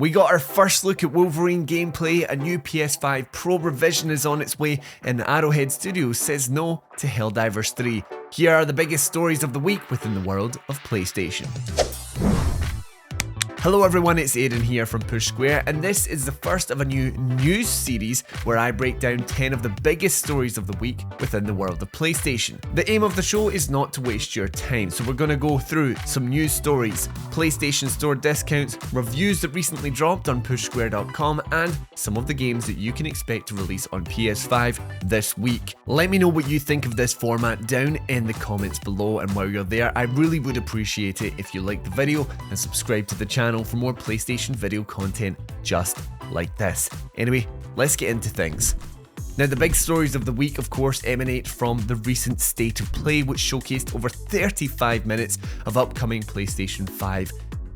We got our first look at Wolverine gameplay, a new PS5 Pro revision is on its way, and Arrowhead Studios says no to Helldivers 3. Here are the biggest stories of the week within the world of PlayStation. Hello everyone, it's Aidan here from Push Square, and this is the first of a new news series where I break down 10 of the biggest stories of the week within the world of PlayStation. The aim of the show is not to waste your time, so we're going to go through some news stories, PlayStation Store discounts, reviews that recently dropped on pushsquare.com, and some of the games that you can expect to release on PS5 this week. Let me know what you think of this format down in the comments below, and while you're there, I really would appreciate it if you like the video and subscribe to the channel for more PlayStation video content just like this. Anyway, let's get into things. Now, the big stories of the week, of course, emanate from the recent State of Play, which showcased over 35 minutes of upcoming PlayStation 5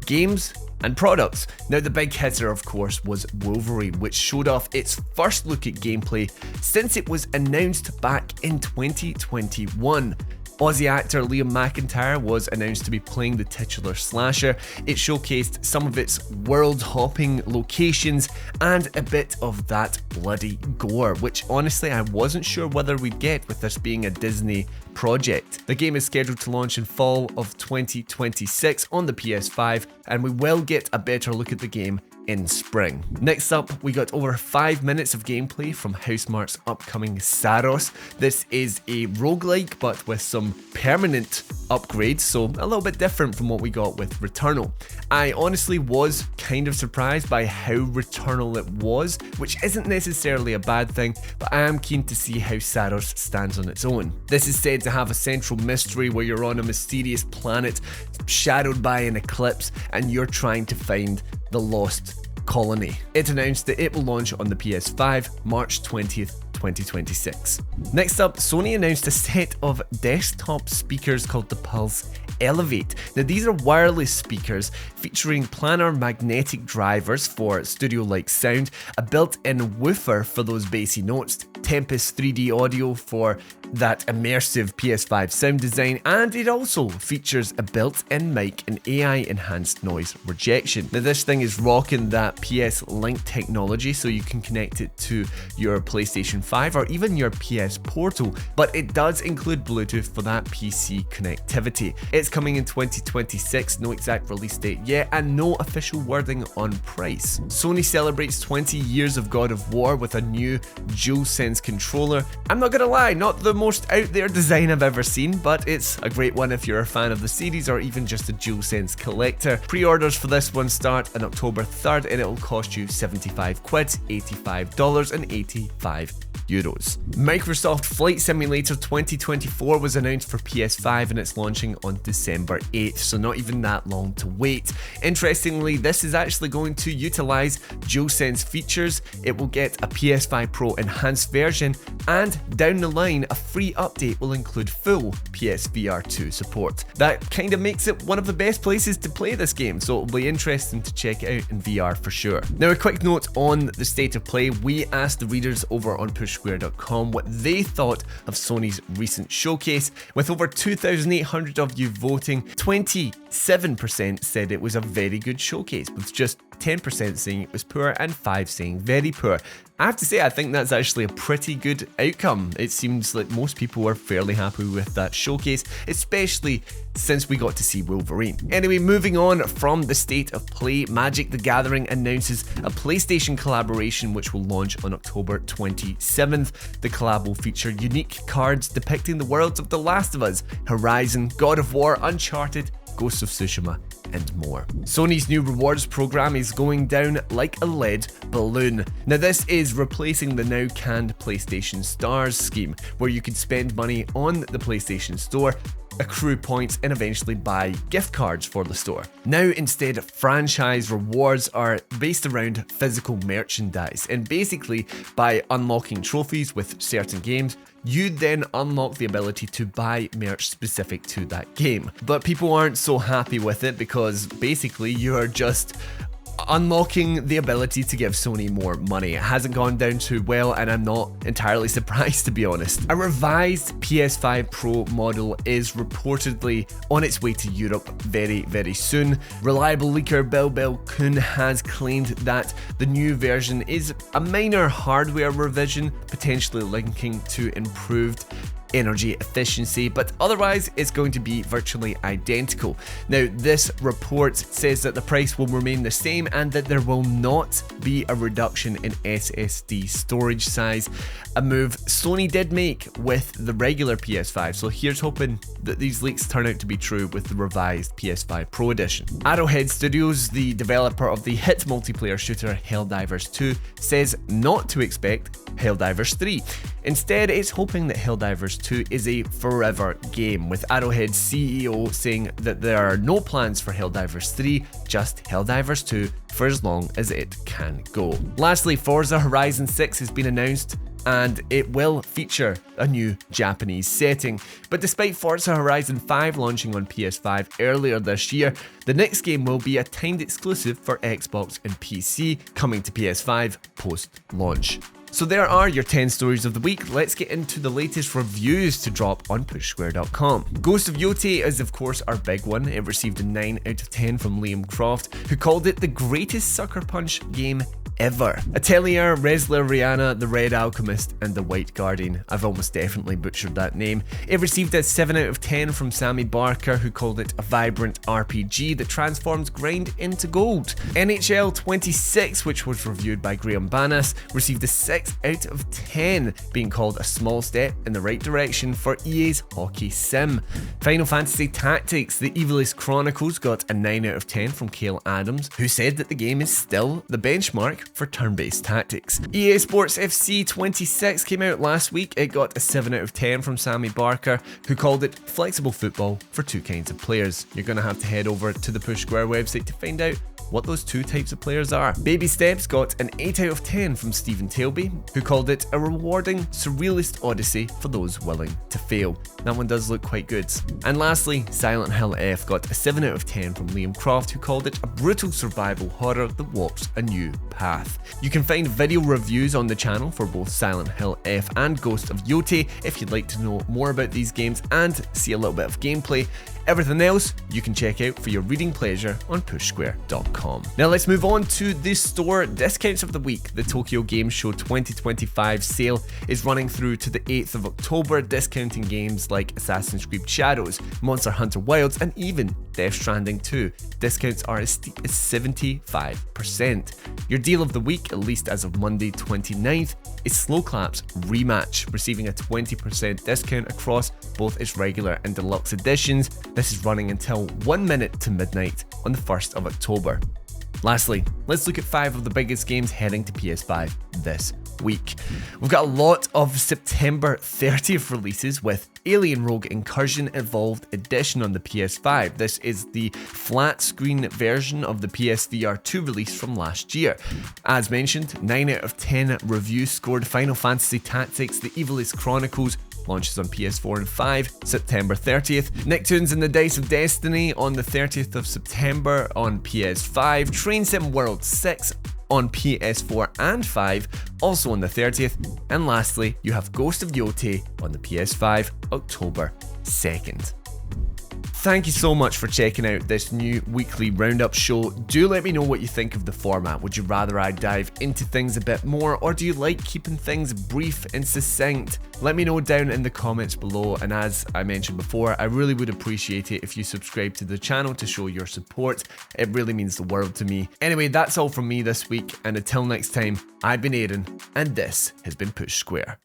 games and products. Now, the big hitter, of course, was Wolverine, which showed off its first look at gameplay since it was announced back in 2021. Aussie actor Liam McIntyre was announced to be playing the titular slasher. It showcased some of its world-hopping locations and a bit of that bloody gore, which honestly I wasn't sure whether we'd get with this being a Disney project. The game is scheduled to launch in fall of 2026 on the PS5, and we will get a better look at the game in spring. Next up, we got over 5 minutes of gameplay from Housemarque's upcoming Saros. This is a roguelike, but with some permanent upgrades, so a little bit different from what we got with Returnal. I honestly was kind of surprised by how Returnal it was, which isn't necessarily a bad thing, but I am keen to see how Saros stands on its own. This is said to have a central mystery where you're on a mysterious planet shadowed by an eclipse and you're trying to find the lost colony. It announced that it will launch on the PS5 March 20th, 2026. Next up, Sony announced a set of desktop speakers called the Pulse Elevate. Now, these are wireless speakers featuring planar magnetic drivers for studio-like sound, a built-in woofer for those bassy notes, Tempest 3D audio for that immersive PS5 sound design, and it also features a built-in mic and AI-enhanced noise rejection. Now, this thing is rocking that PS Link technology, so you can connect it to your PlayStation 5 or even your PS Portal, but it does include Bluetooth for that PC connectivity. It's coming in 2026, no exact release date yet, and no official wording on price. Sony celebrates 20 years of God of War with a new DualSense controller. I'm not gonna lie, not the most out there design I've ever seen, but it's a great one if you're a fan of the series or even just a DualSense collector. Pre-orders for this one start on October 3rd and it'll cost you 75 quid, $85 and 85 euros. Microsoft Flight Simulator 2024 was announced for PS5 and it's launching on December 8th, so not even that long to wait. Interestingly, this is actually going to utilize DualSense features. It will get a PS5 Pro enhanced version, and down the line, a free update will include full PSVR 2 support. That kind of makes it one of the best places to play this game, so it'll be interesting to check it out in VR for sure. Now, a quick note on the State of Play. We asked the readers over on pushsquare.com what they thought of Sony's recent showcase. With over 2,800 of you voting, 27% said it was a very good showcase, with just 10% saying it was poor and 5% saying very poor. I have to say, I think that's actually a pretty good outcome. It seems like most people were fairly happy with that showcase, especially since we got to see Wolverine. Anyway, moving on from the State of Play, Magic the Gathering announces a PlayStation collaboration which will launch on October 27th. The collab will feature unique cards depicting the worlds of The Last of Us, Horizon, God of War, Uncharted, Ghost of Tsushima, and more. Sony's new rewards program is going down like a lead balloon. Now, this is replacing the now canned PlayStation Stars scheme, where you could spend money on the PlayStation Store, accrue points, and eventually buy gift cards for the store. Now, instead, franchise rewards are based around physical merchandise, and basically, by unlocking trophies with certain games, you then unlock the ability to buy merch specific to that game. But people aren't so happy with it because basically you are just unlocking the ability to give Sony more money. It hasn't gone down too well, and I'm not entirely surprised, to be honest. A revised PS5 Pro model is reportedly on its way to Europe very soon. Reliable leaker Bill Kuhn has claimed that the new version is a minor hardware revision, potentially linking to improved energy efficiency, but otherwise it's going to be virtually identical. Now, this report says that the price will remain the same and that there will not be a reduction in SSD storage size, a move Sony did make with the regular PS5, so here's hoping that these leaks turn out to be true with the revised PS5 Pro Edition. Arrowhead Studios, the developer of the hit multiplayer shooter Helldivers 2, says not to expect Helldivers 3. Instead, it's hoping that Helldivers 2 is a forever game, with Arrowhead's CEO saying that there are no plans for Helldivers 3, just Helldivers 2 for as long as it can go. Lastly, Forza Horizon 6 has been announced, and it will feature a new Japanese setting. But despite Forza Horizon 5 launching on PS5 earlier this year, the next game will be a timed exclusive for Xbox and PC, coming to PS5 post-launch. So there are your 10 stories of the week. Let's get into the latest reviews to drop on pushsquare.com. Ghost of Yotei is of course our big one. It received a 9 out of 10 from Liam Croft, who called it the greatest Sucker Punch game ever. Atelier, Resler Rihanna, The Red Alchemist, and The White Guardian. I've almost definitely butchered that name. It received a 7 out of 10 from Sammy Barker, who called it a vibrant RPG that transforms grind into gold. NHL 26, which was reviewed by Graham Banas, received a 6 out of 10, being called a small step in the right direction for EA's hockey sim. Final Fantasy Tactics, The Evilest Chronicles, got a 9 out of 10 from Cale Adams, who said that the game is still the benchmark for turn-based tactics. EA Sports FC 26 came out last week. It got a 7 out of 10 from Sammy Barker, who called it flexible football for two kinds of players. You're going to have to head over to the Push Square website to find out what those two types of players are. Baby Steps got an 8 out of 10 from Stephen Tailby, who called it a rewarding, surrealist odyssey for those willing to fail. That one does look quite good. And lastly, Silent Hill F got a 7 out of 10 from Liam Croft, who called it a brutal survival horror that walks a new path. You can find video reviews on the channel for both Silent Hill F and Ghost of Yotei if you'd like to know more about these games and see a little bit of gameplay. Everything else you can check out for your reading pleasure on pushsquare.com. Now let's move on to the store discounts of the week. The Tokyo Game Show 2025 sale is running through to the 8th of October, discounting games like Assassin's Creed Shadows, Monster Hunter Wilds, and even Death Stranding 2. Discounts are as steep as 75%. Your deal of the week, at least as of Monday 29th, is Slow Clap's Rematch, receiving a 20% discount across both its regular and deluxe editions. This is running until 1 minute to midnight on the 1st of October. Lastly, let's look at 5 of the biggest games heading to PS5 this week. We've got a lot of September 30th releases, with Alien Rogue Incursion Evolved Edition on the PS5. This is the flat screen version of the PSVR 2 release from last year. As mentioned, 9 out of 10 reviews scored Final Fantasy Tactics The Evilest Chronicles launches on PS4 and 5, September 30th. Nicktoons and the Dice of Destiny on the 30th of September on PS5. Train Sim World 6 on PS4 and 5, also on the 30th. And lastly, you have Ghost of Yotei on the PS5, October 2nd. Thank you so much for checking out this new weekly roundup show. Do let me know what you think of the format. Would you rather I dive into things a bit more, or do you like keeping things brief and succinct? Let me know down in the comments below, and as I mentioned before, I really would appreciate it if you subscribe to the channel to show your support. It really means the world to me. Anyway, that's all from me this week, and until next time, I've been Aaron, and this has been Push Square.